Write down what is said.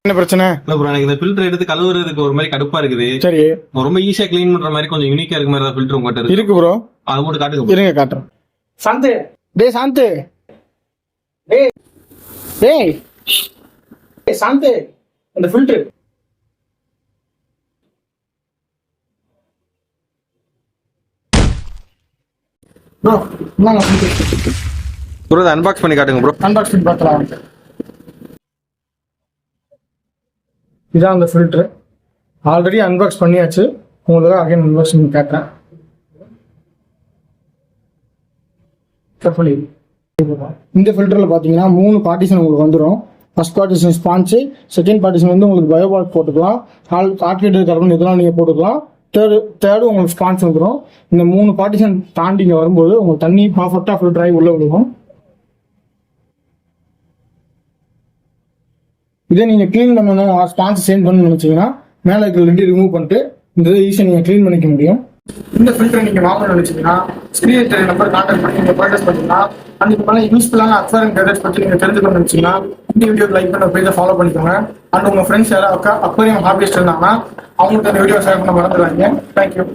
என்ன பிரச்சனை? இல்ல ப்ரோ, எனக்கு இந்த ஃபில்டர் எடுத்து கழுவுறதுக்கு ஒரு மாதிரி கடுப்பா இருக்குது. சரி, ரொம்ப ஈஸியா க்ளீன் பண்ற மாதிரி கொஞ்சம் யூனிக்கா இருக்க மாதிரி ஃபில்டர் உங்ககிட்ட இருக்கு ப்ரோ. அது மட்டும் காட்டுங்க. இருங்க காட்டுறேன். சாந்து, டேய் சாந்து, டேய் டேய் சாந்து, அந்த ஃபில்டர் ப்ரோ. என்னங்க ஃபில்டர் ப்ரோ, அதை அன்பாக்ஸ் பண்ணி காட்டுங்க ப்ரோ. அன்பாக்ஸ் பண்ணி பார்க்கலாம். இதான் அந்த ஃபில்டர். ஆல்ரெடி அன்பாக்ஸ் பண்ணியாச்சு. உங்களுக்கு அகைன் அன்பாக்ஸ் பண்ணி காட்டுறேன். இந்த ஃபில்டர்ல பாத்தீங்கன்னா 3 பார்ட்டிஷன் உங்களுக்கு வந்துடும். First partition sponge, second partition வந்து உங்களுக்கு பயோபாட் போட்டுக்கலாம், ஆர்டிகேட்டட் கார்பன் இதெல்லாம் நீங்க போட்டுக்கலாம். தேர்டு உங்களுக்கு ஸ்பான்ச் வந்துடும். இந்த 3 பார்ட்டிஷன் தாண்டி இங்க வரும்போது உங்களுக்கு தண்ணி பர்ஃபெக்டா ஃபில்டர் ஆகி உள்ள விழுகும். இதே நீங்க கிளீன் பண்ணணும், ஸ்பான்ஸ் சேஞ்ச் பண்ணணும்னு நினைச்சீங்கன்னா மேலே இருக்கிற ரெண்டு ரிமூவ் பண்ணிட்டு இந்த ஈஸியாக நீங்க கிளீன் பண்ணிக்க முடியும். இந்த ஃபில்டரை நீங்க வாங்கணும்னு நினைச்சீங்கன்னா ஸ்கிரீன் தெரிய நம்பர் கான்டாக்ட் பண்ணி நீங்க பர்ச்சேஸ் பண்ணீங்கன்னா அதுக்கு மேலே யூஸ்ஃபுல்லான அக்வாரியம் கேஜெட்ஸ் பற்றி நீங்க தெரிஞ்சுக்கணும்னு நினைச்சீங்கன்னா இந்த வீடியோ லைக் பண்ண பேஜை ஃபாலோ பண்ணிக்கோங்க. அண்ட் உங்க ஃப்ரெண்ட்ஸ் யாராவது அக்வாரியம் ஹாபிஸ்ட் இருந்தாங்கன்னா அவங்களுக்கு இந்த வீடியோ ஷேர் பண்ண மறந்துடாதீங்க. தேங்க்யூ.